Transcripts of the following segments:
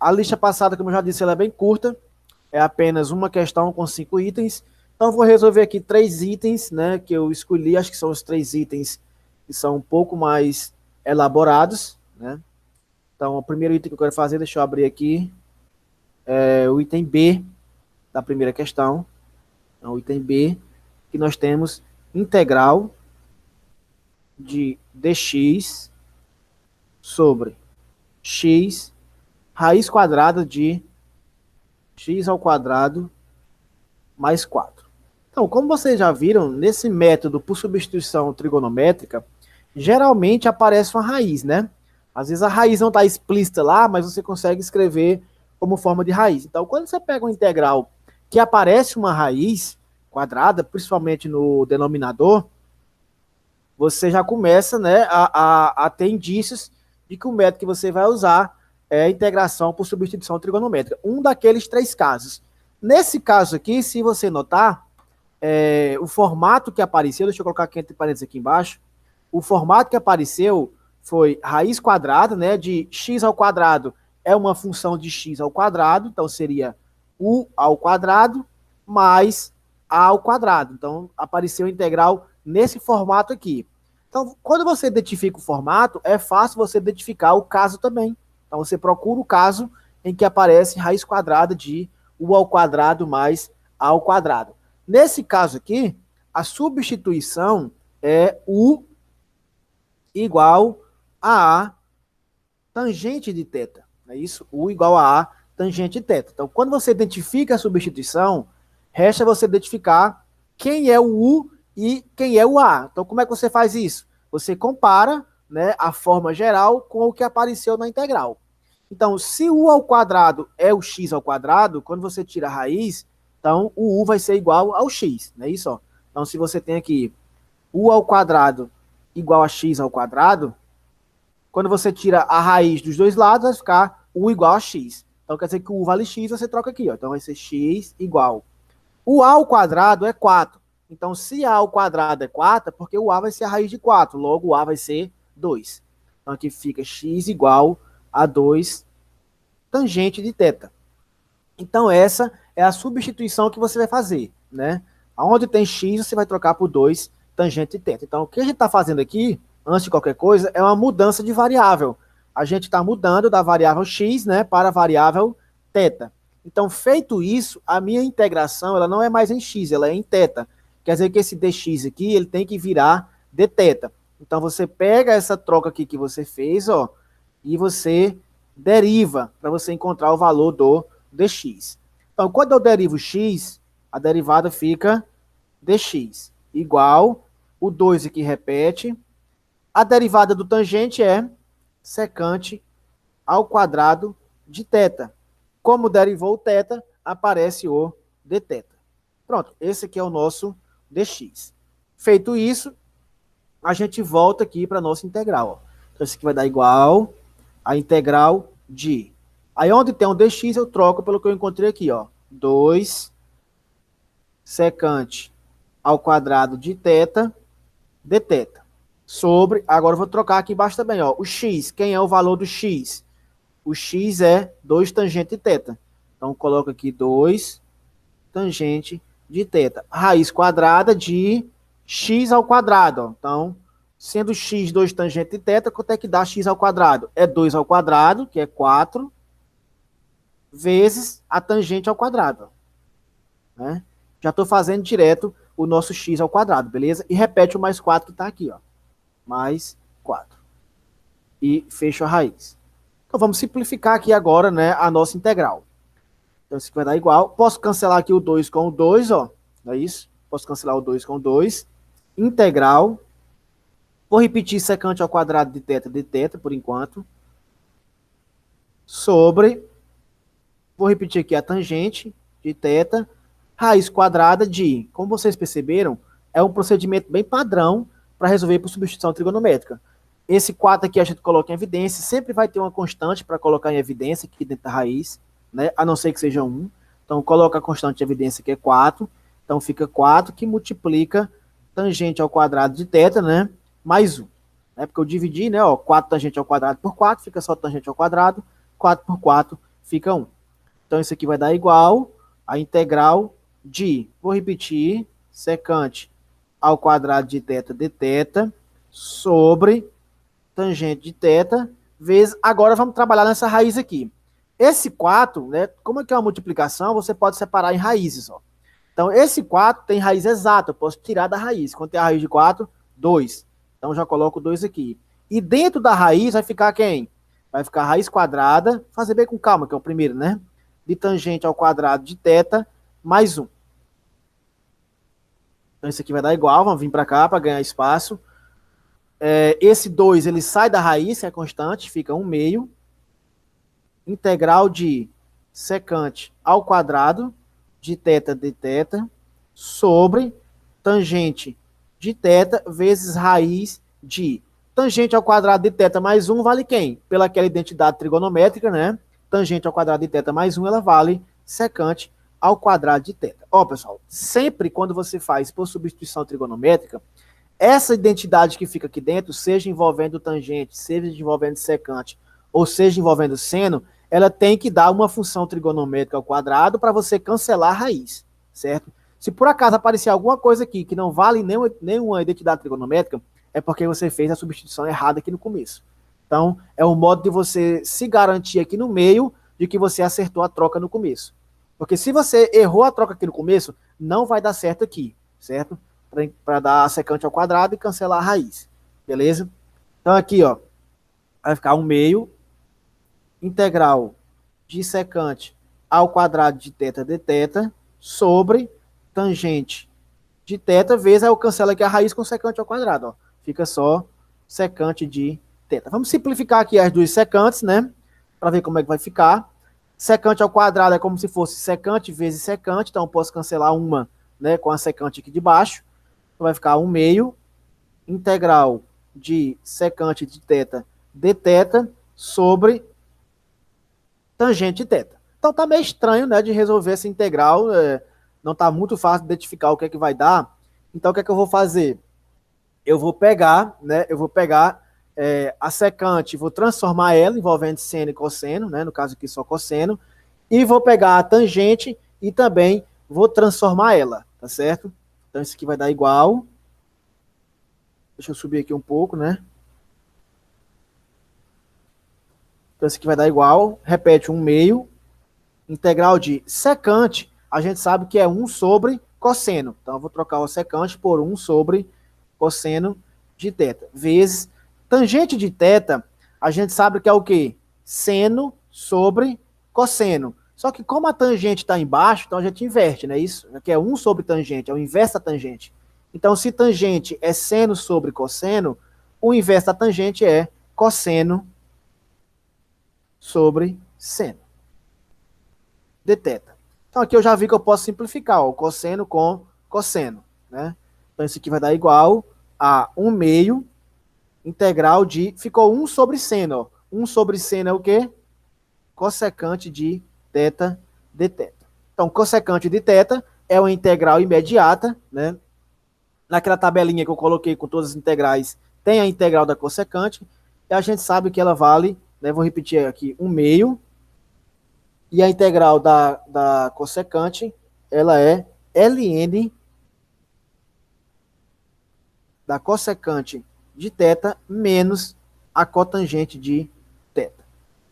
A lista passada, como eu já disse, ela é bem curta, é apenas uma questão com 5 itens. Então, eu vou resolver aqui 3 itens, né, que eu escolhi, acho que são os 3 itens que são um pouco mais elaborados, né. Então, o primeiro item que eu quero fazer, deixa eu abrir aqui, é o item B da primeira questão. Então, o item B, que nós temos integral de dx sobre x raiz quadrada de x ao quadrado mais 4. Então, como vocês já viram, nesse método por substituição trigonométrica, geralmente aparece uma raiz, né? Às vezes a raiz não está explícita lá, mas você consegue escrever como forma de raiz. Então, quando você pega uma integral que aparece uma raiz quadrada, principalmente no denominador, você já começa, né, a ter indícios de que o método que você vai usar é a integração por substituição trigonométrica. Um daqueles 3 casos. Nesse caso aqui, se você notar, o formato que apareceu, deixa eu colocar aqui entre parênteses aqui embaixo, o formato que apareceu foi raiz quadrada, né, de x ao quadrado é uma função de x ao quadrado, então seria u ao quadrado mais a ao quadrado. Então, apareceu a integral nesse formato aqui. Então, quando você identifica o formato, é fácil você identificar o caso também. Então, você procura o caso em que aparece raiz quadrada de u ao quadrado mais a ao quadrado. Nesse caso aqui, a substituição é u igual a tangente de θ. É isso? U igual a tangente de θ. Então, quando você identifica a substituição, resta você identificar quem é o U e quem é o A. Então, como é que você faz isso? Você compara, né, a forma geral com o que apareceu na integral. Então, se U ao quadrado é o x ao quadrado, quando você tira a raiz, então o U vai ser igual ao x, não é isso? Ó? Então, se você tem aqui U ao quadrado igual a x ao quadrado, quando você tira a raiz dos dois lados, vai ficar U igual a x. Então, quer dizer que o U vale x, você troca aqui. Ó. Então, vai ser x igual. O A ao quadrado é 4. Então, se A ao quadrado é 4, é porque o A vai ser a raiz de 4. Logo, o A vai ser 2. Então, aqui fica x igual a 2 tangente de θ. Então, essa é a substituição que você vai fazer, né? Onde tem x, você vai trocar por 2 tangente de θ. Então, o que a gente está fazendo aqui, antes de qualquer coisa, é uma mudança de variável. A gente está mudando da variável x, né, para a variável θ. Então, feito isso, a minha integração ela não é mais em x, ela é em θ. Quer dizer que esse dx aqui ele tem que virar dθ. Então, você pega essa troca aqui que você fez, ó, e você deriva para você encontrar o valor do dx. Então, quando eu derivo x, a derivada fica dx igual, o 2 aqui repete, a derivada do tangente é secante ao quadrado de θ. Como derivou o θ, aparece o dθ. Pronto, esse aqui é o nosso dx. Feito isso, a gente volta aqui para a nossa integral. Ó. Então, isso aqui vai dar igual a integral de... Aí, onde tem um dx, eu troco pelo que eu encontrei aqui. Ó. 2 secante ao quadrado de θ dθ. Sobre, agora eu vou trocar aqui embaixo também. Ó. O x, quem é o valor do x? O x é 2 tangente de θ. Então, coloco aqui 2 tangente de θ. Raiz quadrada de x ao quadrado. Ó. Então, sendo x 2 tangente de θ, quanto é que dá x ao quadrado? É 2 ao quadrado, que é 4, vezes a tangente ao quadrado. Né? Já estou fazendo direto o nosso x ao quadrado, beleza? E repete o mais 4 que está aqui. Ó. Mais 4. E fecho a raiz. Então, vamos simplificar aqui agora, né, a nossa integral. Então, isso aqui vai dar igual. Posso cancelar aqui o 2 com o 2, ó. Não é isso? Posso cancelar o 2 com o 2. Integral. Vou repetir secante ao quadrado de θ, por enquanto. Sobre. Vou repetir aqui a tangente de θ. Raiz quadrada de... Como vocês perceberam, é um procedimento bem padrão para resolver por substituição trigonométrica. Esse 4 aqui a gente coloca em evidência. Sempre vai ter uma constante para colocar em evidência aqui dentro da raiz. Né? A não ser que seja 1. Então, coloca a constante de evidência que é 4. Então, fica 4 que multiplica tangente ao quadrado de θ, né? Mais 1. Né? Porque eu dividi, né? Ó, 4 tangente ao quadrado por 4, fica só tangente ao quadrado. 4 por 4 fica 1. Então, isso aqui vai dar igual a integral de, vou repetir, secante ao quadrado de θ de θ sobre tangente de θ vezes... Agora vamos trabalhar nessa raiz aqui. Esse 4, né, como é que é uma multiplicação, você pode separar em raízes. Ó. Então, esse 4 tem raiz exata, eu posso tirar da raiz. Quanto é a raiz de 4? 2. Então, já coloco 2 aqui. E dentro da raiz vai ficar quem? Vai ficar a raiz quadrada, fazer bem com calma, que é o primeiro, né? De tangente ao quadrado de θ mais 1. Então, isso aqui vai dar igual, vamos vir para cá para ganhar espaço. Esse 2, ele sai da raiz, que é constante, fica 1 meio. Integral de secante ao quadrado de θ de θ sobre tangente de θ vezes raiz de tangente ao quadrado de θ mais 1 vale quem? Pela aquela identidade trigonométrica, né? Tangente ao quadrado de θ mais 1, ela vale secante ao quadrado de θ. Ó, pessoal, sempre quando você faz por substituição trigonométrica, essa identidade que fica aqui dentro, seja envolvendo tangente, seja envolvendo secante, ou seja envolvendo seno, ela tem que dar uma função trigonométrica ao quadrado para você cancelar a raiz, certo? Se por acaso aparecer alguma coisa aqui que não vale nenhuma identidade trigonométrica, é porque você fez a substituição errada aqui no começo. Então, é um modo de você se garantir aqui no meio de que você acertou a troca no começo. Porque se você errou a troca aqui no começo, não vai dar certo aqui, certo? Para dar a secante ao quadrado e cancelar a raiz, beleza? Então aqui, ó, vai ficar 1 meio integral de secante ao quadrado de θ de θ sobre tangente de θ vezes, aí eu cancelo aqui a raiz com secante ao quadrado, ó. Fica só secante de θ. Vamos simplificar aqui as duas secantes, né? Para ver como é que vai ficar. Secante ao quadrado é como se fosse secante vezes secante, então eu posso cancelar uma, né, com a secante aqui de baixo. Então vai ficar 1 meio integral de secante de θ de θ sobre tangente de θ. Então tá meio estranho, né, de resolver essa integral, não tá muito fácil de identificar o que é que vai dar. Então o que é que eu vou fazer? Eu vou pegar, né, a secante, vou transformar ela envolvendo seno e cosseno, né, no caso aqui só cosseno, e vou pegar a tangente e também vou transformar ela, tá certo? Então isso aqui vai dar igual. Deixa eu subir aqui um pouco, né? Então isso aqui vai dar igual, repete 1 meio, integral de secante, a gente sabe que é 1 sobre cosseno. Então eu vou trocar o secante por 1 sobre cosseno de θ, vezes tangente de θ, a gente sabe que é o quê? Seno sobre cosseno. Só que como a tangente está embaixo, então a gente inverte, não é isso? Aqui é 1 sobre tangente, é o inverso da tangente. Então, se tangente é seno sobre cosseno, o inverso da tangente é cosseno sobre seno de θ. Então, aqui eu já vi que eu posso simplificar, ó, cosseno com cosseno, né? Então, isso aqui vai dar igual a 1 meio integral de... Ficou 1 sobre seno, ó. 1 sobre seno é o quê? Cossecante de θ de θ. Então, cossecante de θ é uma integral imediata, né? Naquela tabelinha que eu coloquei com todas as integrais, tem a integral da cossecante, e a gente sabe que ela vale, né, vou repetir aqui, 1 meio, e a integral da cossecante, ela é ln da cossecante de θ menos a cotangente de θ.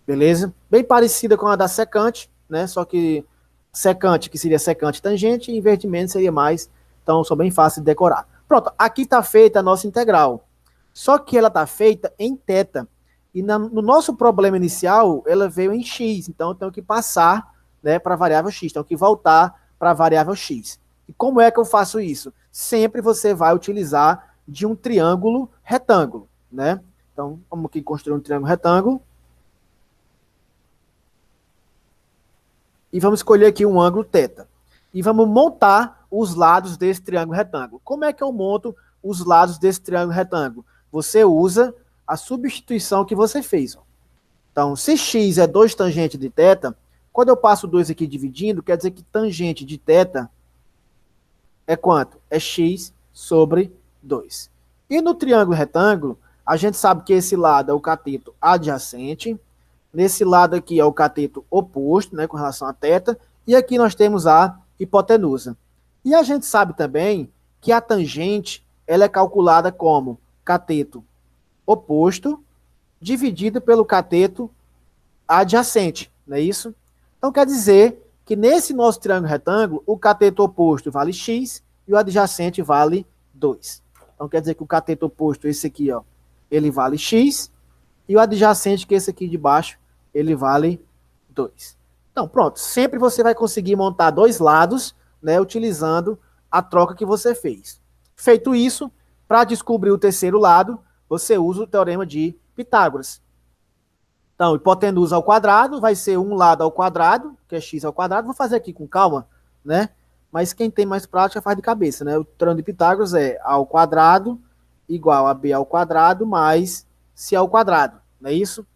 Beleza? Bem parecida com a da secante, né? Só que secante, que seria secante tangente, e invertimento seria mais. Então, são bem fácil de decorar. Pronto, aqui está feita a nossa integral. Só que ela está feita em θ. E no nosso problema inicial, ela veio em x. Então, eu tenho que passar, né, para a variável x. Tenho que voltar para a variável x. E como é que eu faço isso? Sempre você vai utilizar de um triângulo retângulo, né? Então, vamos aqui construir um triângulo retângulo. E vamos escolher aqui um ângulo θ. E vamos montar os lados desse triângulo retângulo. Como é que eu monto os lados desse triângulo retângulo? Você usa a substituição que você fez. Ó. Então, se x é 2 tangente de θ, quando eu passo 2 aqui dividindo, quer dizer que tangente de θ é quanto? É x sobre 2. E no triângulo retângulo, a gente sabe que esse lado é o cateto adjacente, Nesse lado aqui é o cateto oposto, né, com relação a θ, e aqui nós temos a hipotenusa. E a gente sabe também que a tangente ela é calculada como cateto oposto dividido pelo cateto adjacente, não é isso? Então quer dizer que nesse nosso triângulo retângulo, o cateto oposto vale x e o adjacente vale 2. Então quer dizer que o cateto oposto, esse aqui, ó, ele vale x, e o adjacente, que é esse aqui de baixo, ele vale 2. Então pronto, sempre você vai conseguir montar dois lados, né, utilizando a troca que você fez. Feito isso, para descobrir o terceiro lado, você usa o teorema de Pitágoras. Então, hipotenusa ao quadrado vai ser um lado ao quadrado, que é x ao quadrado. Vou fazer aqui com calma, né? Mas quem tem mais prática faz de cabeça, né? O teorema de Pitágoras é a ao quadrado igual a b ao quadrado mais c ao quadrado, não é isso?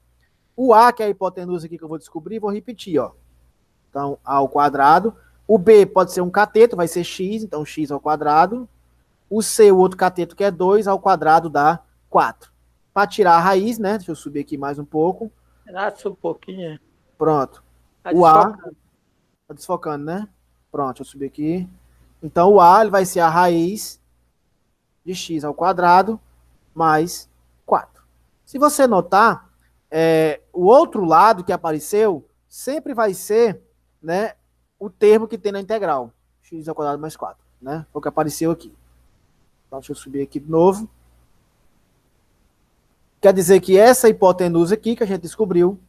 O a, que é a hipotenusa aqui que eu vou descobrir, vou repetir, ó. Então, a ao quadrado. O b pode ser um cateto, vai ser x, então x ao quadrado. O c, o outro cateto, que é 2 ao quadrado, dá 4. Para tirar a raiz, né? Deixa eu subir aqui mais um pouco. Nasce um pouquinho. Pronto. Tá O A, desfocando. tá desfocando, né? Pronto, eu subir aqui. Então o A ele vai ser a raiz de x ao quadrado mais 4. Se você notar, o outro lado que apareceu sempre vai ser, né, o termo que tem na integral. X ao quadrado mais 4, né? Foi o que apareceu aqui. Então deixa eu subir aqui de novo. Quer dizer que essa hipotenusa aqui que a gente descobriu,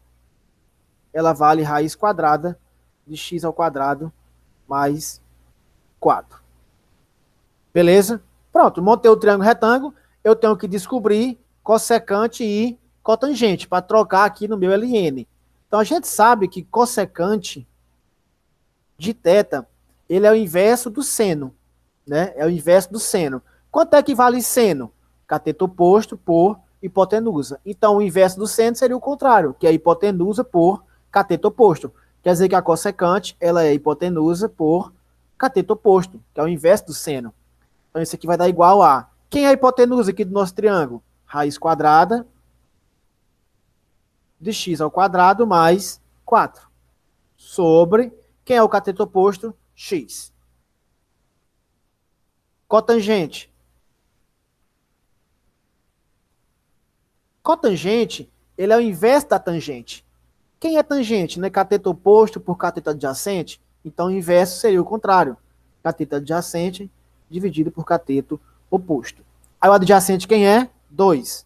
ela vale raiz quadrada de x ao quadrado mais 4. Beleza? Pronto, montei o triângulo retângulo, eu tenho que descobrir cossecante e cotangente, para trocar aqui no meu LN. Então a gente sabe que cossecante de θ, ele é o inverso do seno, né? É o inverso do seno. Quanto é que vale seno? Cateto oposto por hipotenusa. Então o inverso do seno seria o contrário, que é hipotenusa por cateto oposto. Quer dizer que a cossecante, ela é hipotenusa por cateto oposto, que é o inverso do seno. Então isso aqui vai dar igual a... Quem é a hipotenusa aqui do nosso triângulo? Raiz quadrada de x ao quadrado mais 4. Sobre... Quem é o cateto oposto? X. Cotangente. Cotangente, ele é o inverso da tangente. Quem é tangente? Né? Cateto oposto por cateto adjacente. Então, o inverso seria o contrário. Cateto adjacente dividido por cateto oposto. Aí o adjacente quem é? 2.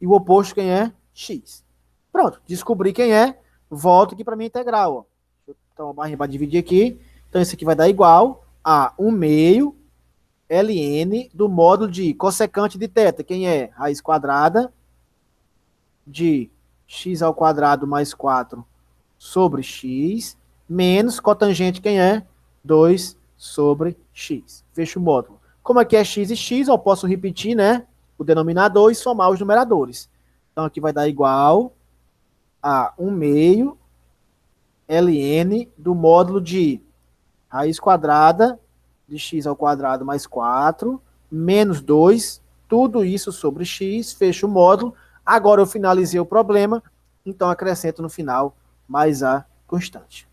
E o oposto quem é? X. Pronto, descobri quem é. Volto aqui para minha integral. Ó. Deixa eu tomar uma barrinha para dividir aqui. Então, isso aqui vai dar igual a 1 meio ln do módulo de cossecante de θ. Quem é? Raiz quadrada de x ao quadrado mais 4 sobre x, menos cotangente quem é? 2 sobre x. Fecha o módulo. Como aqui é x e x, eu posso repetir, né, o denominador e somar os numeradores. Então aqui vai dar igual a 1 meio ln do módulo de raiz quadrada de x ao quadrado mais 4, menos 2, tudo isso sobre x, fecha o módulo. Agora eu finalizei o problema, então acrescento no final mais a constante.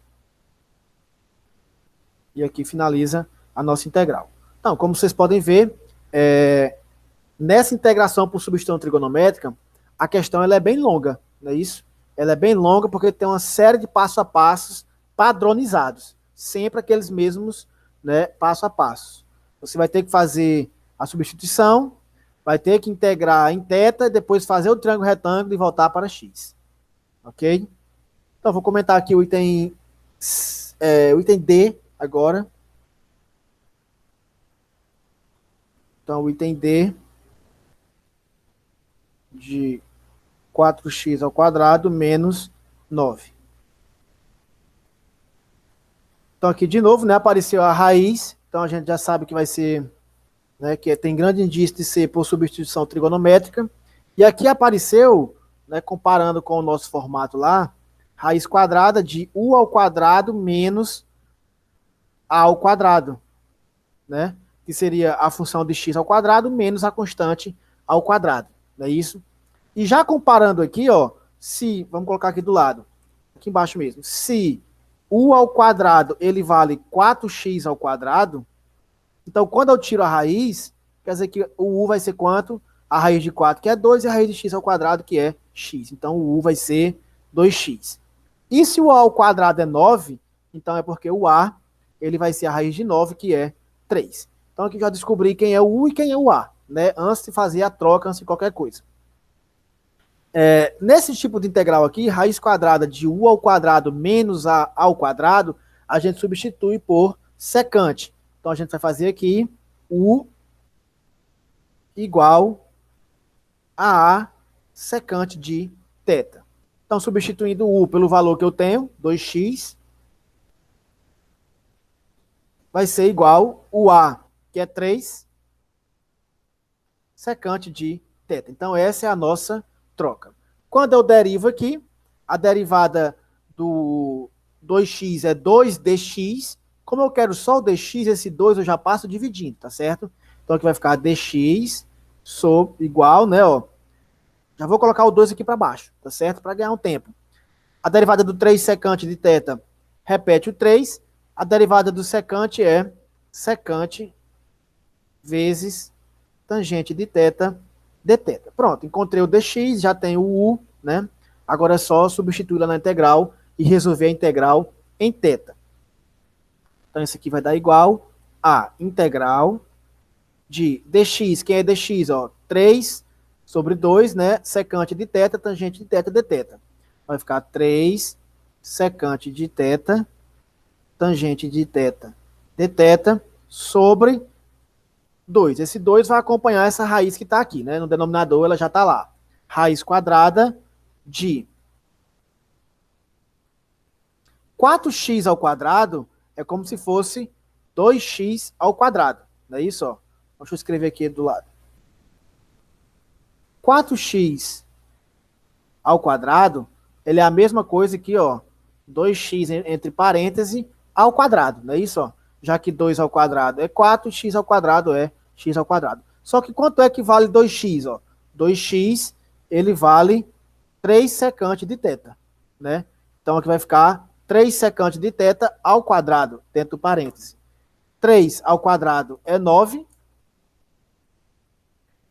E aqui finaliza a nossa integral. Então, como vocês podem ver, nessa integração por substituição trigonométrica, a questão ela é bem longa, não é isso? Ela é bem longa porque tem uma série de passo a passos padronizados, sempre aqueles mesmos, né, passo a passo. Você vai ter que fazer a substituição, vai ter que integrar em θ, depois fazer o triângulo retângulo e voltar para x. Ok? Então, vou comentar aqui o item D agora. Então, o item D de 4x ao quadrado menos 9. Então, aqui de novo, né, apareceu a raiz. Então, a gente já sabe que vai ser, né, que tem grande indício de ser por substituição trigonométrica. E aqui apareceu, né, comparando com o nosso formato lá, raiz quadrada de u ao quadrado menos a ao quadrado, né? Que seria a função de x ao quadrado menos a constante ao quadrado, não é isso? E já comparando aqui, ó, se, vamos colocar aqui do lado, aqui embaixo mesmo, se u ao quadrado ele vale 4x ao quadrado, então quando eu tiro a raiz, quer dizer que o u vai ser quanto? A raiz de 4, que é 2, e a raiz de x ao quadrado, que é x. Então o u vai ser 2x. E se o a ao quadrado é 9, então é porque o a ele vai ser a raiz de 9, que é 3. Então aqui já descobri quem é o u e quem é o a, né? Antes de fazer a troca, antes de qualquer coisa. Nesse tipo de integral aqui, raiz quadrada de u ao quadrado menos a ao quadrado, a gente substitui por secante. Então a gente vai fazer aqui u igual a secante de θ. Então, substituindo o u pelo valor que eu tenho, 2x, vai ser igual o a, que é 3, secante de θ. Então, essa é a nossa troca. Quando eu derivo aqui, a derivada do 2x é 2dx. Como eu quero só o dx, esse 2 eu já passo dividindo, tá certo? Então, aqui vai ficar dx sobre igual, né, ó. Já vou colocar o 2 aqui para baixo, tá certo? Para ganhar um tempo. A derivada do 3 secante de θ repete o 3. A derivada do secante é secante vezes tangente de θ dθ. Pronto, encontrei o dx, já tenho o u, né? Agora é só substituir lá na integral e resolver a integral em θ. Então isso aqui vai dar igual a integral de dx, quem é dx, ó, 3 sobre 2, né? Secante de θ, tangente de θ dθ. Vai ficar 3 secante de θ, tangente de θ dθ, sobre 2. Esse 2 vai acompanhar essa raiz que está aqui, né? No denominador ela já está lá. Raiz quadrada de 4x ao quadrado é como se fosse 2x ao quadrado. Não é isso? Ó? Deixa eu escrever aqui do lado. 4x ao quadrado, ele é a mesma coisa que, ó, 2x entre parênteses ao quadrado, não é isso? Ó? Já que 2 ao quadrado é 4, x ao quadrado é x ao quadrado. Só que quanto é que vale 2x? Ó? 2x, ele vale 3 secante de θ, né? Então aqui vai ficar 3 secante de θ ao quadrado, dentro do parêntese. 3 ao quadrado é 9,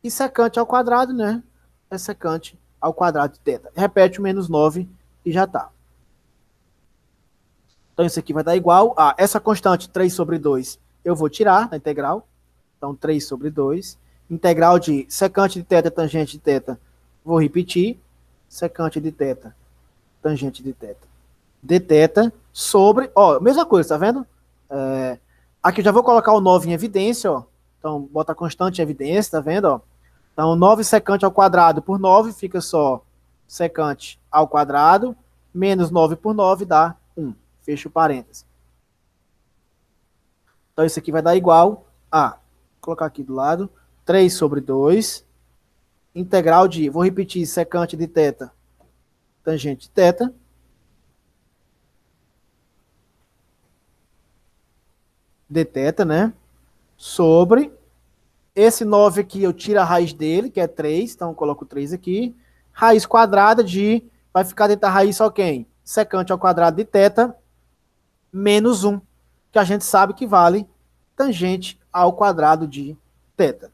e secante ao quadrado, né? É secante ao quadrado de θ. Repete o menos 9 e já está. Então isso aqui vai dar igual a essa constante 3 sobre 2 eu vou tirar da integral. Então 3 sobre 2. Integral de secante de θ, tangente de θ, vou repetir. Secante de θ, tangente de θ, dθ sobre, ó, mesma coisa, tá vendo? Aqui eu já vou colocar o 9 em evidência, ó. Então bota a constante em evidência, tá vendo, ó? Então 9 secante ao quadrado por 9 fica só secante ao quadrado, menos 9 por 9 dá 1. Fecha o parênteses. Então isso aqui vai dar igual a, vou colocar aqui do lado, 3 sobre 2, integral de, vou repetir, secante de θ, tangente de θ, dθ, né? Sobre, esse 9 aqui eu tiro a raiz dele, que é 3, então eu coloco 3 aqui, raiz quadrada de, vai ficar dentro da raiz só quem? Secante ao quadrado de θ, menos 1, que a gente sabe que vale tangente ao quadrado de θ.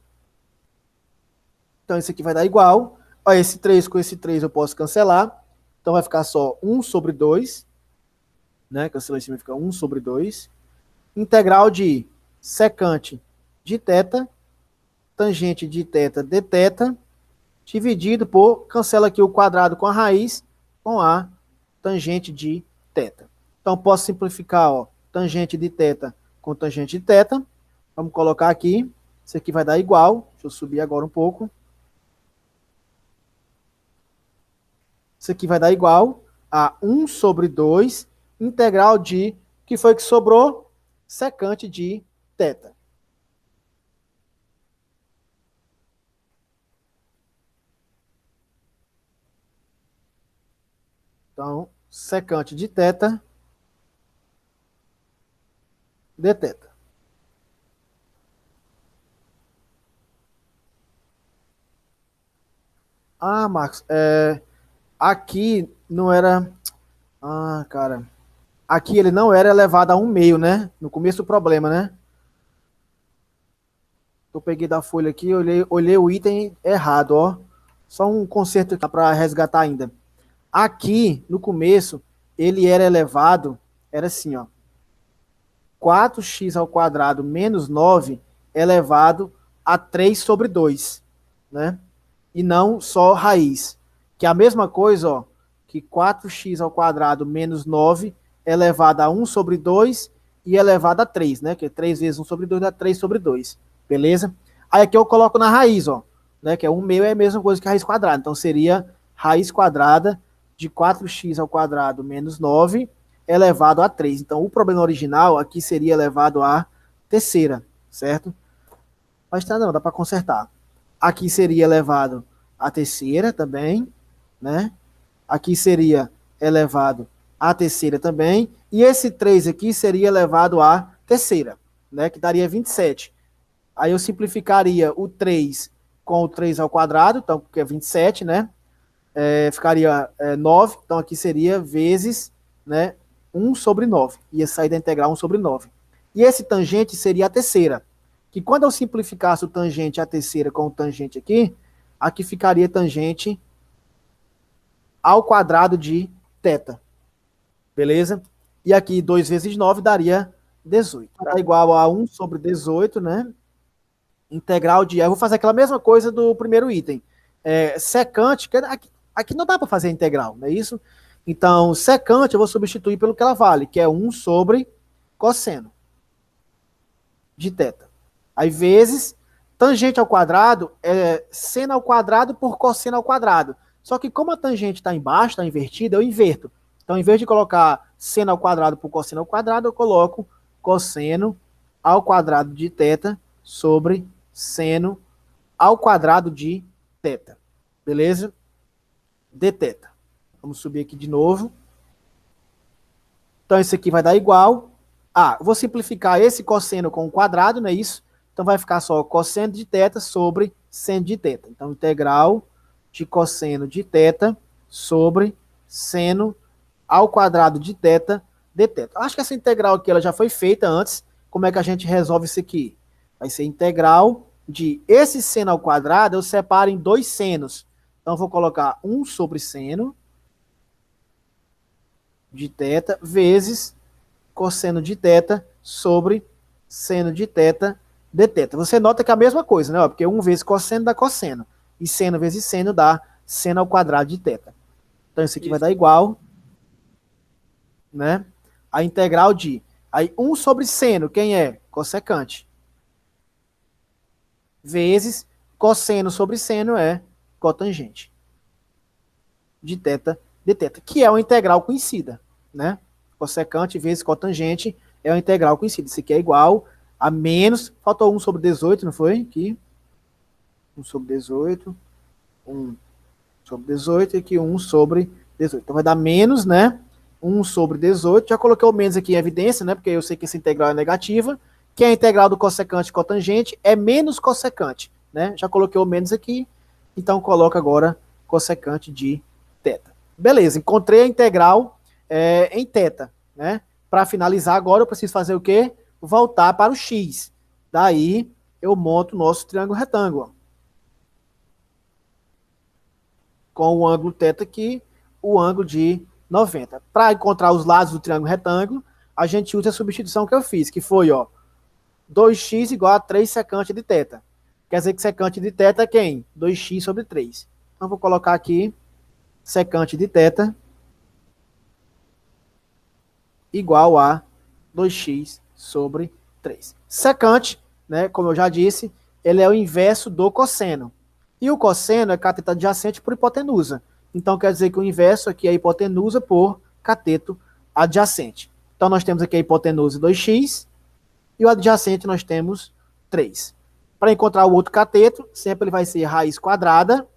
Então isso aqui vai dar igual, ó, esse 3 com esse 3 eu posso cancelar, então vai ficar só 1 sobre 2, né? Cancelou em cima, fica 1 sobre 2, integral de secante de θ, tangente de θ dθ, dividido por, cancela aqui o quadrado com a raiz, com a tangente de θ. Então posso simplificar, ó, tangente de θ com tangente de θ. Vamos colocar aqui, isso aqui vai dar igual, deixa eu subir agora um pouco. Isso aqui vai dar igual a 1 sobre 2, integral de, que foi que sobrou? Secante de θ. Então, secante de θ dθ. Ah, Marcos, Aqui não era... Ah, cara. Aqui ele não era elevado a 1/2, né? No começo do problema, né? Eu peguei da folha aqui, olhei o item errado, ó. Só um conserto para resgatar ainda. Aqui, no começo, ele era elevado, era assim, ó. 4x² menos 9 elevado a 3 sobre 2, né? E não só raiz. Que é a mesma coisa, ó, que 4x² menos 9 elevado a 1 sobre 2 e elevado a 3, né? Que é 3 vezes 1 sobre 2 dá 3 sobre 2. Beleza? Aí aqui eu coloco na raiz, ó, né? Que é 1/2 é a mesma coisa que raiz quadrada. Então seria raiz quadrada de 4x² menos 9 elevado a 3. Então, o problema original aqui seria elevado a terceira, certo? Mas tá, não, dá para consertar. Aqui seria elevado a terceira também, né? Aqui seria elevado a terceira também. E esse 3 aqui seria elevado a terceira, né? Que daria 27. Aí eu simplificaria o 3 com o 3², então, que é 27, né? Ficaria 9, então aqui seria vezes, né, 1 sobre 9. Ia sair da integral 1 sobre 9. E esse tangente seria a terceira. Que quando eu simplificasse o tangente a terceira com o tangente aqui ficaria tangente ao quadrado de θ. Beleza? E aqui 2 vezes 9 daria 18. Tá igual a 1 sobre 18, né? Integral de... Eu vou fazer aquela mesma coisa do primeiro item. Secante, aqui não dá para fazer integral, não é isso? Então, secante eu vou substituir pelo que ela vale, que é 1 sobre cosseno de θ. Aí, vezes, tangente ao quadrado é seno ao quadrado por cosseno ao quadrado. Só que como a tangente está embaixo, está invertida, eu inverto. Então, em vez de colocar seno ao quadrado por cosseno ao quadrado, eu coloco cosseno ao quadrado de θ sobre seno ao quadrado de θ. Beleza? Dθ. Vamos subir aqui de novo. Então, isso aqui vai dar igual a... Vou simplificar esse cosseno com o quadrado, não é isso? Então, vai ficar só cosseno de θ sobre seno de θ. Então, integral de cosseno de θ sobre seno ao quadrado de θ dθ. Acho que essa integral aqui ela já foi feita antes. Como é que a gente resolve isso aqui? Vai ser integral de esse seno ao quadrado, eu separo em dois senos. Então, eu vou colocar 1 sobre seno de θ vezes cosseno de θ sobre seno de θ dθ. Você nota que é a mesma coisa, né? Porque 1 vezes cosseno dá cosseno. E seno vezes seno dá seno ao quadrado de θ. Então, isso aqui vai dar igual, né? A integral de... Aí, 1 sobre seno, quem é? Cossecante. Vezes cosseno sobre seno é cotangente de θ dθ, que é uma integral conhecida, né? Cossecante vezes cotangente é uma integral conhecida. Isso aqui é igual a menos... Faltou 1 sobre 18, não foi? Aqui. 1 sobre 18. 1 sobre 18 e aqui 1 sobre 18. Então vai dar menos, né? 1 sobre 18. Já coloquei o menos aqui em evidência, né? Porque eu sei que essa integral é negativa. Que é a integral do cossecante e cotangente é menos cossecante, né? Já coloquei o menos aqui. Então coloca agora cossecante de θ. Beleza, encontrei a integral em θ, né? Para finalizar agora, eu preciso fazer o quê? Voltar para o x. Daí, eu monto o nosso triângulo retângulo. Com o ângulo θ aqui, o ângulo de 90. Para encontrar os lados do triângulo retângulo, a gente usa a substituição que eu fiz, que foi, ó, 2x igual a 3 secante de θ. Quer dizer que secante de θ é quem? 2x sobre 3. Então, vou colocar aqui secante de θ igual a 2x sobre 3. Secante, né, como eu já disse, ele é o inverso do cosseno. E o cosseno é cateto adjacente por hipotenusa. Então, quer dizer que o inverso aqui é hipotenusa por cateto adjacente. Então, nós temos aqui a hipotenusa 2x e o adjacente nós temos 3. Para encontrar o outro cateto, sempre ele vai ser raiz quadrada,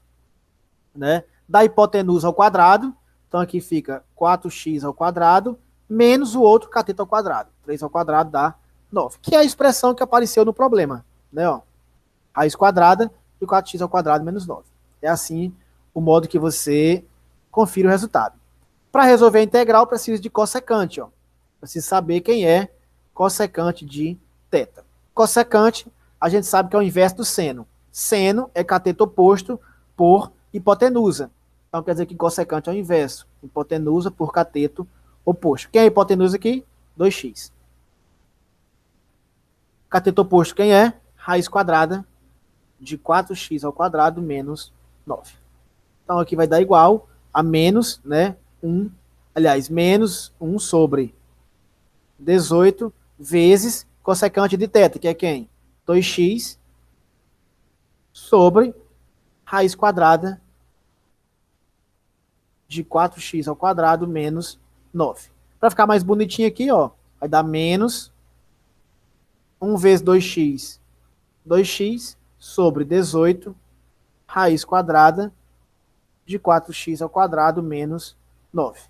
né, da hipotenusa ao quadrado. Então, aqui fica 4x ao quadrado menos o outro cateto ao quadrado. 3 ao quadrado dá 9, que é a expressão que apareceu no problema, né? Ó, raiz quadrada de 4x ao quadrado menos 9. É assim o modo que você confira o resultado. Para resolver a integral, preciso de cossecante. Ó. Preciso saber quem é cossecante de θ. Cossecante, a gente sabe que é o inverso do seno. Seno é cateto oposto por hipotenusa. Então quer dizer que cossecante é o inverso. Hipotenusa por cateto oposto. Quem é a hipotenusa aqui? 2x. Cateto oposto quem é? Raiz quadrada de 4x ao quadrado menos 9. Então aqui vai dar igual a menos, né, 1, aliás, menos 1 sobre 18 vezes cossecante de θ, que é quem? 2x sobre raiz quadrada de 4x ao quadrado menos 9. Para ficar mais bonitinho aqui, ó, vai dar menos 1 vezes 2x, 2x sobre 18 raiz quadrada de 4x ao quadrado menos 9.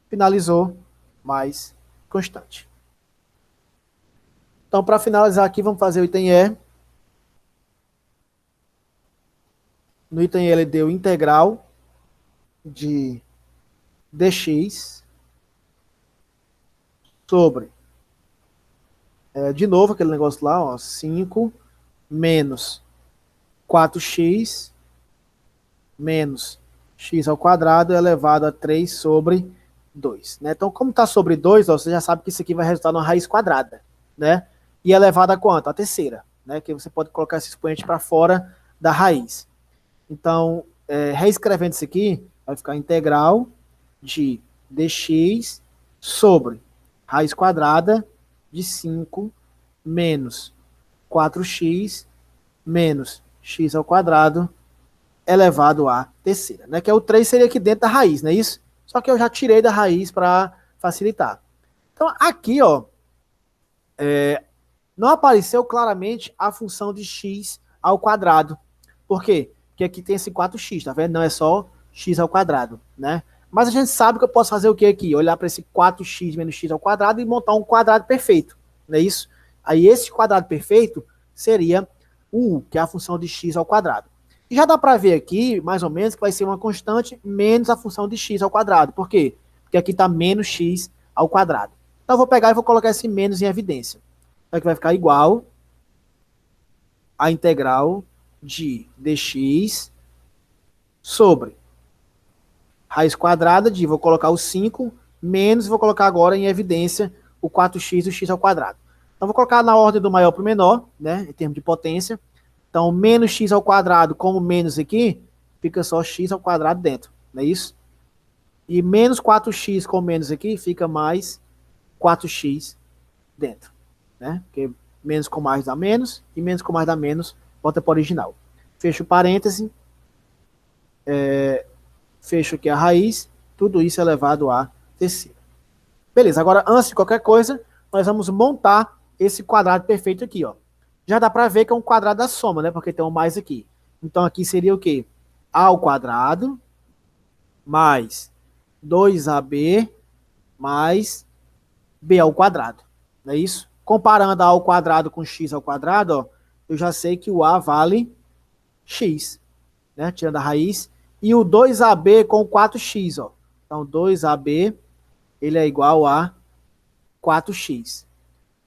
Finalizou, mais constante. Então, para finalizar aqui, vamos fazer o item E. No item E, ele deu integral de dx sobre, de novo, aquele negócio lá, ó, 5 menos 4x menos x ao quadrado elevado a 3 sobre 2. Né? Então, como está sobre 2, ó, você já sabe que isso aqui vai resultar numa raiz quadrada. Né? E elevado a quanto? A terceira. Né? Que você pode colocar esse expoente para fora da raiz. Então, reescrevendo isso aqui, vai ficar integral de dx sobre raiz quadrada de 5 menos 4x menos x ao quadrado elevado à terceira, né? Que é o 3 seria aqui dentro da raiz, não é isso? Só que eu já tirei da raiz para facilitar. Então, aqui, ó, não apareceu claramente a função de x ao quadrado. Por quê? Porque aqui tem esse 4x, tá vendo? Não é só x ao quadrado, né? Mas a gente sabe que eu posso fazer o que aqui? Olhar para esse 4x menos x ao quadrado e montar um quadrado perfeito, não é isso? Aí esse quadrado perfeito seria o u, que é a função de x ao quadrado. E já dá para ver aqui, mais ou menos, que vai ser uma constante menos a função de x ao quadrado. Por quê? Porque aqui está menos x ao quadrado. Então eu vou pegar e vou colocar esse menos em evidência. Então aqui vai ficar igual a integral de dx sobre raiz quadrada de, vou colocar o 5, menos, vou colocar agora em evidência o 4x e o x ao quadrado. Então vou colocar na ordem do maior para o menor, né, em termos de potência. Então, menos x ao quadrado, como menos aqui, fica só x ao quadrado dentro, não é isso? E menos 4x com menos aqui, fica mais 4x dentro, né? Porque menos com mais dá menos, e menos com mais dá menos, volta para o original. Fecho o parêntese, fecho aqui a raiz, tudo isso elevado à terceira. Beleza, agora antes de qualquer coisa, nós vamos montar esse quadrado perfeito aqui, ó. Já dá para ver que é um quadrado da soma, né? Porque tem um mais aqui. Então aqui seria o quê? A ao quadrado mais 2ab mais b ao quadrado. Não é isso? Comparando a ao quadrado com x ao quadrado, ó, eu já sei que o a vale x, né? Tirando a raiz. E o 2ab com 4x, ó. Então 2ab ele é igual a 4x.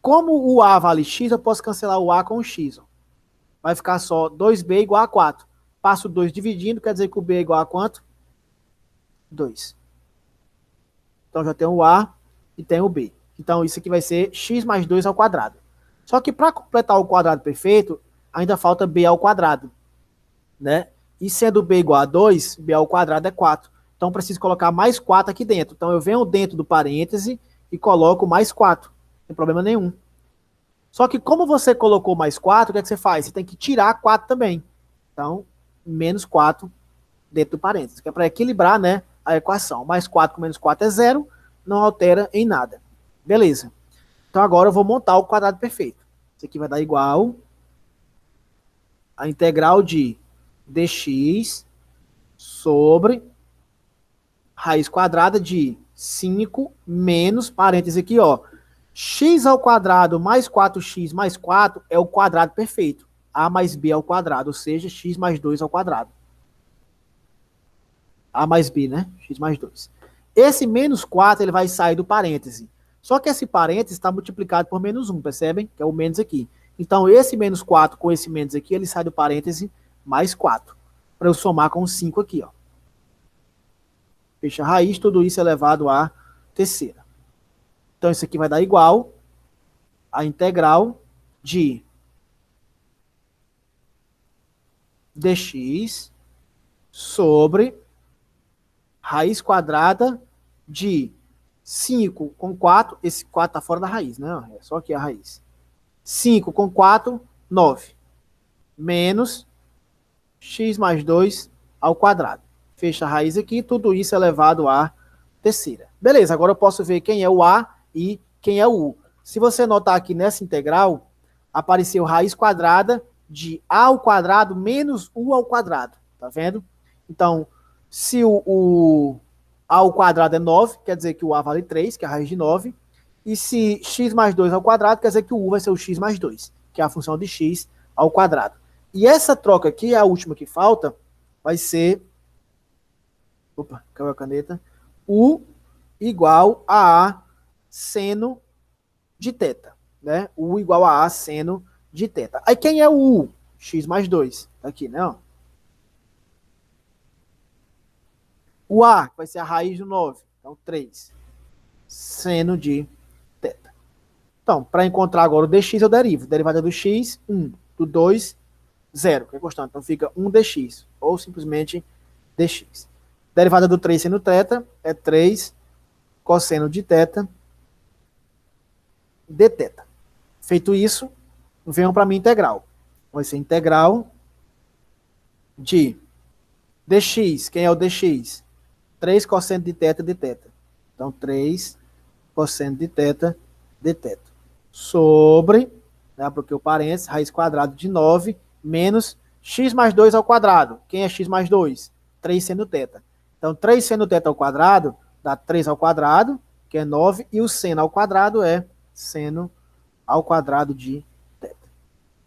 Como o a vale x, eu posso cancelar o a com o x. Ó. Vai ficar só 2b igual a 4. Passo 2 dividindo, quer dizer que o b é igual a quanto? 2. Então já tem o a e tem o b. Então isso aqui vai ser x mais 2 ao quadrado. Só que para completar o quadrado perfeito, ainda falta b ao quadrado. Né? E sendo b igual a 2, b ao quadrado é 4. Então preciso colocar mais 4 aqui dentro. Então eu venho dentro do parêntese e coloco mais 4. Não tem problema nenhum. Só que como você colocou mais 4, o que é que você faz? Você tem que tirar 4 também. Então, menos 4 dentro do parênteses. Que é para equilibrar, né, a equação. Mais 4 com menos 4 é 0, não altera em nada. Beleza. Então agora eu vou montar o quadrado perfeito. Isso aqui vai dar igual a integral de dx sobre raiz quadrada de 5 menos, parêntese aqui, ó, x ao quadrado mais 4x mais 4 é o quadrado perfeito. A mais b ao quadrado, ou seja, x mais 2 ao quadrado. A mais B, né? X mais 2. Esse menos 4, ele vai sair do parêntese. Só que esse parêntese está multiplicado por menos 1, percebem? Que é o menos aqui. Então, esse menos 4 com esse menos aqui, ele sai do parêntese mais 4. Para eu somar com 5 aqui, ó. Fecha a raiz, tudo isso elevado à terceira. Então, isso aqui vai dar igual a integral de dx sobre raiz quadrada de 5 com 4. Esse 4 está fora da raiz, né? É só aqui a raiz. 5 com 4, 9. Menos x mais 2 ao quadrado. Fecha a raiz aqui, tudo isso elevado à terceira. Beleza, agora eu posso ver quem é o A e quem é o U. Se você notar aqui nessa integral, apareceu raiz quadrada de A ao quadrado menos U ao quadrado. Tá vendo? Então, se o A ao quadrado é 9, quer dizer que o A vale 3, que é a raiz de 9. E se x mais 2 ao quadrado, quer dizer que o U vai ser o x mais 2, que é a função de x ao quadrado. E essa troca aqui, a última que falta, vai ser... Opa, caiu a caneta. U igual a seno de θ. Né? U igual a seno de θ. Aí quem é o U? X mais 2. Tá aqui, né? O A vai ser a raiz do 9. Então, 3. Seno de θ. Então, para encontrar agora o dx, eu derivo. Derivada do x, 1. Do 2, 0, que é constante. Então, fica 1 dx. Ou simplesmente dx. Derivada do 3 seno θ é 3 cosseno de θ dθ. Feito isso, venham para a minha integral. Vai ser integral de dx. Quem é o dx? 3 cosseno de θ dθ. Então, 3 cosseno de θ dθ. Sobre, né, porque o parênteses, raiz quadrada de 9 menos x mais 2 ao quadrado. Quem é x mais 2? 3 seno θ. Então, 3 seno θ ao quadrado dá 3 ao quadrado, que é 9, e o seno ao quadrado é seno ao quadrado de θ.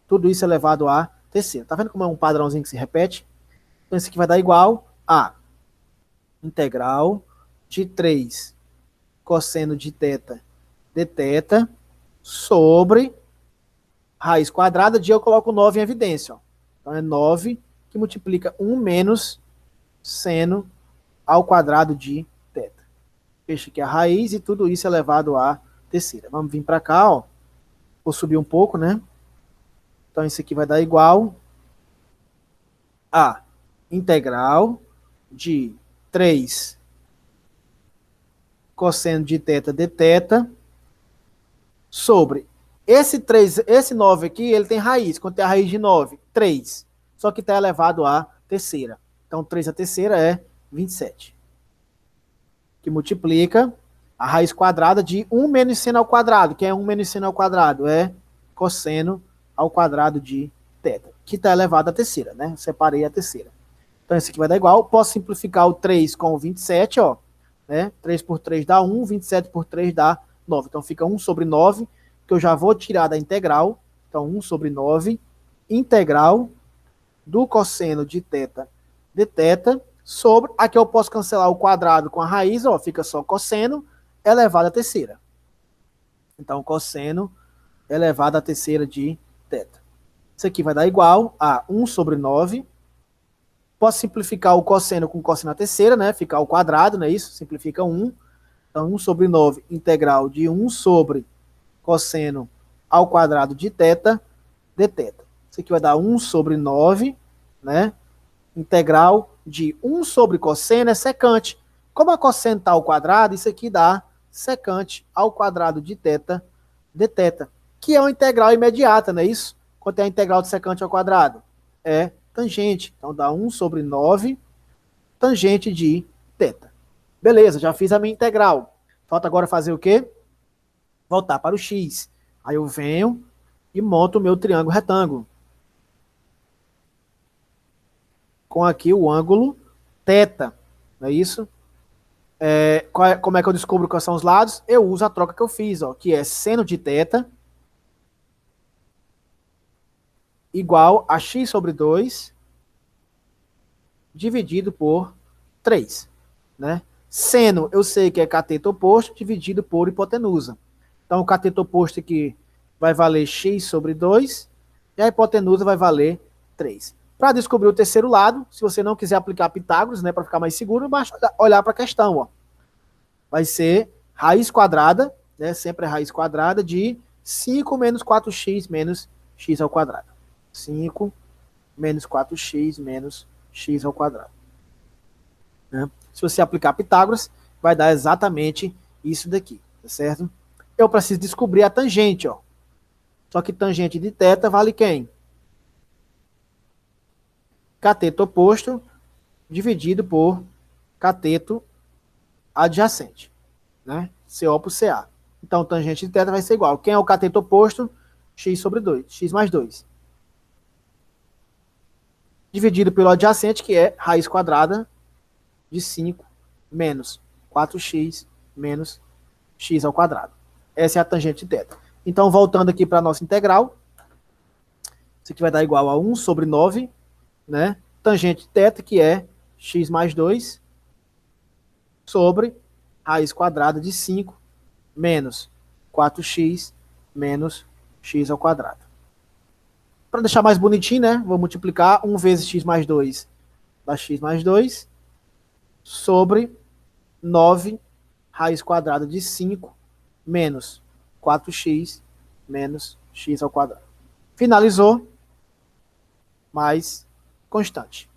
Tudo isso elevado à terceira. Tá vendo como é um padrãozinho que se repete? Então, isso aqui vai dar igual a integral de 3 cosseno de θ dθ sobre raiz quadrada de, eu coloco 9 em evidência. Ó. Então, é 9 que multiplica 1 menos seno ao quadrado de θ. Fecha aqui a raiz e tudo isso elevado à terceira. Vamos vir para cá, ó. Vou subir um pouco, né? Então, isso aqui vai dar igual a integral de 3 cosseno de θ dθ sobre esse 3, esse 9 aqui, ele tem raiz. Quanto é a raiz de 9? 3. Só que está elevado à terceira. Então, 3 a terceira é 27. Que multiplica a raiz quadrada de 1 menos seno ao quadrado. Que é 1 menos seno ao quadrado? É cosseno ao quadrado de θ. Que está elevado à terceira, né? Separei a terceira. Então, isso aqui vai dar igual. Posso simplificar o 3 com o 27, ó. Né? 3 por 3 dá 1, 27 por 3 dá 9. Então, fica 1 sobre 9, que eu já vou tirar da integral. Então, 1 sobre 9, integral do cosseno de θ dθ sobre... Aqui eu posso cancelar o quadrado com a raiz, ó, fica só cosseno elevado à terceira. Então, cosseno elevado à terceira de θ. Isso aqui vai dar igual a 1 sobre 9. Posso simplificar o cosseno com cosseno à terceira, né? Ficar ao quadrado, não é isso? Simplifica 1. Então, 1 sobre 9, integral de 1 sobre cosseno ao quadrado de θ dθ. Isso aqui vai dar 1 sobre 9, né? Integral de 1 sobre cosseno é secante. Como a cosseno está ao quadrado, isso aqui dá secante ao quadrado de θ dθ, que é uma integral imediata, não é isso? Quanto é a integral de secante ao quadrado? É tangente. Então, dá 1 sobre 9, tangente de θ. Beleza, já fiz a minha integral. Falta agora fazer o quê? Voltar para o x. Aí eu venho e monto o meu triângulo retângulo. Com aqui o ângulo θ, não é isso? Como é que eu descubro quais são os lados? Eu uso a troca que eu fiz, ó, que é seno de θ igual a x sobre 2 dividido por 3, né? Seno, eu sei que é cateto oposto dividido por hipotenusa. Então, o cateto oposto aqui vai valer x sobre 2 e a hipotenusa vai valer 3. Para descobrir o terceiro lado, se você não quiser aplicar Pitágoras, né, para ficar mais seguro, basta olhar para a questão. Ó. Vai ser raiz quadrada, né, sempre é raiz quadrada, de 5 menos 4x menos x ao quadrado. 5 menos 4x menos x ao quadrado. Né? Se você aplicar Pitágoras, vai dar exatamente isso daqui, tá certo? Eu preciso descobrir a tangente, ó. Só que tangente de θ vale quem? Cateto oposto dividido por cateto adjacente, né? CO por CA. Então, tangente de θ vai ser igual. Quem é o cateto oposto? X sobre 2, x mais 2. Dividido pelo adjacente, que é raiz quadrada de 5 menos 4x menos x ao quadrado. Essa é a tangente de θ. Então, voltando aqui para a nossa integral, isso aqui vai dar igual a 1 sobre 9, né? Tangente de θ, que é x mais 2, sobre raiz quadrada de 5 menos 4x menos x ao quadrado. Para deixar mais bonitinho, né? Vou multiplicar 1 vezes x mais 2 dá x mais 2 sobre 9 raiz quadrada de 5 menos 4x menos x ao quadrado. Finalizou, mais constante.